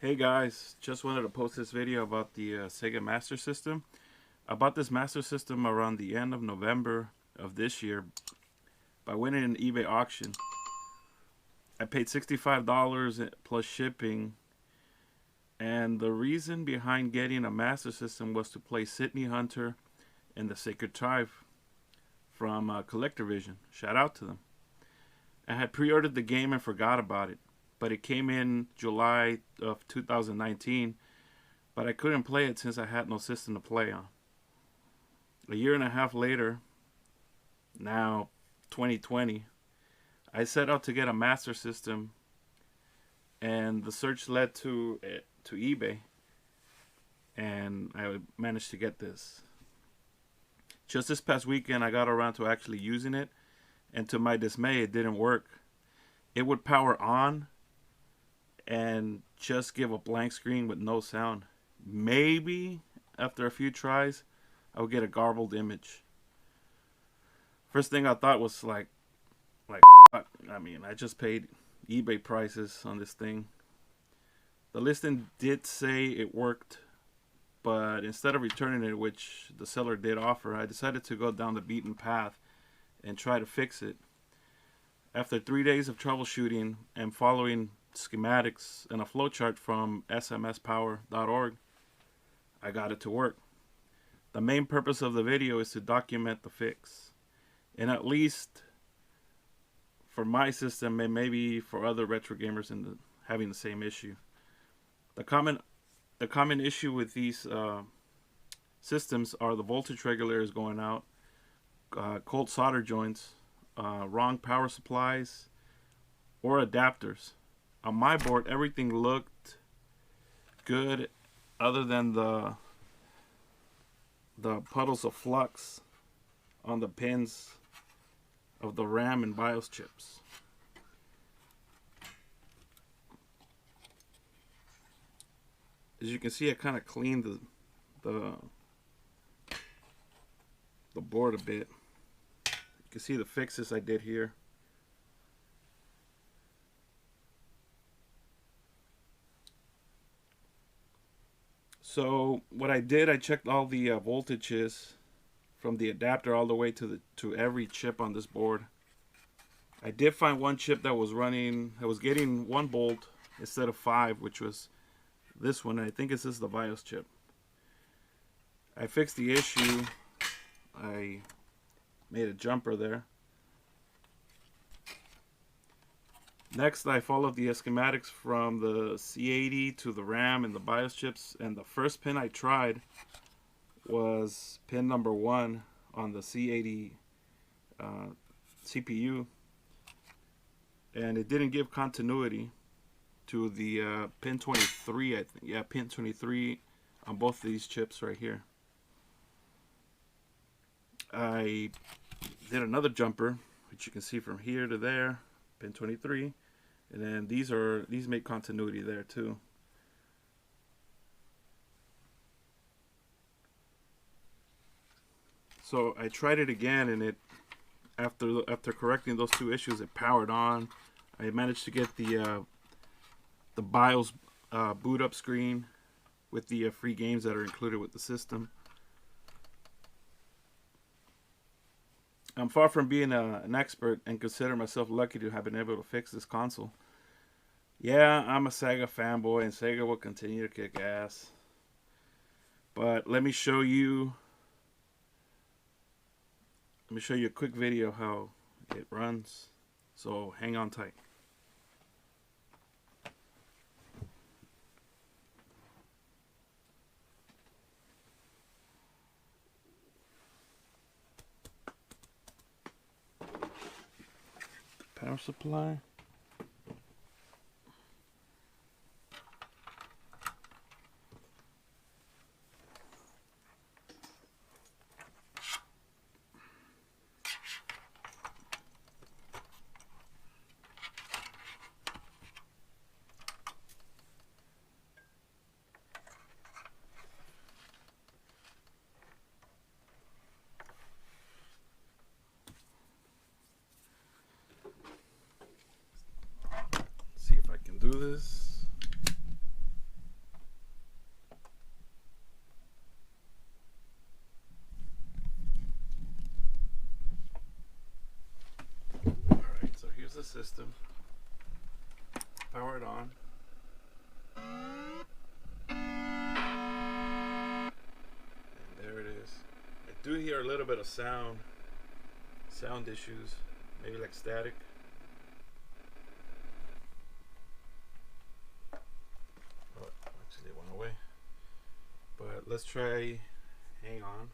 Hey guys, just wanted to post this video about the Sega Master System. I bought this Master System around the end of November of this year by winning an eBay auction. I paid $65 plus shipping, and the reason behind getting a Master System was to play Sydney Hunter and the Sacred Tribe from CollectorVision. Shout out to them. I had pre-ordered the game and forgot about it, but it came in July of 2019, but I couldn't play it since I had no system to play on. A year and a half later, now 2020, I set out to get a Master System, and the search led to eBay, and I managed to get this. Just this past weekend, I got around to actually using it, and to my dismay, it didn't work. It would power on and just give a blank screen with no sound. Maybe after a few tries, I would get a garbled image. First thing I thought was like, I mean, I just paid eBay prices on this thing. The listing did say it worked, but instead of returning it, which the seller did offer, I decided to go down the beaten path and try to fix it. After 3 days of troubleshooting and following schematics and a flowchart from smspower.org, I got it to work. The main purpose of the video is to document the fix, and at least for my system and maybe for other retro gamers having the same issue. The common issue with these systems are the voltage regulators going out, cold solder joints, wrong power supplies, or adapters. On my board, everything looked good other than the puddles of flux on the pins of the RAM and BIOS chips. As you can see, I kind of cleaned the board a bit. You can see the fixes I did here. So what I did, I checked all the voltages from the adapter all the way to every chip on this board. I did find one chip that was getting 1 volt instead of 5, which was this one. I think this is the BIOS chip. I fixed the issue. I made a jumper there. Next, I followed the schematics from the C80 to the RAM and the BIOS chips, and the first pin I tried was pin number 1 on the C80 CPU, and it didn't give continuity to the pin 23, I think. Yeah, pin 23 on both of these chips right here. I did another jumper, which you can see from here to there, pin 23, and then these make continuity there too. So I tried it again, and after correcting those two issues, it powered on. I managed to get the BIOS boot up screen with the free games that are included with the system. I'm far from being an expert and consider myself lucky to have been able to fix this console. Yeah, I'm a Sega fanboy and Sega will continue to kick ass. But let me show you a quick video how it runs. So hang on tight. Power supply. See if I can do this. system. Power it on. And there it is. I do hear a little bit of sound issues, maybe like static. Oh, actually it went away. But let's try, hang on.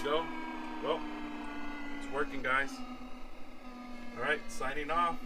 Go. Well, it's working, guys. All right, signing off.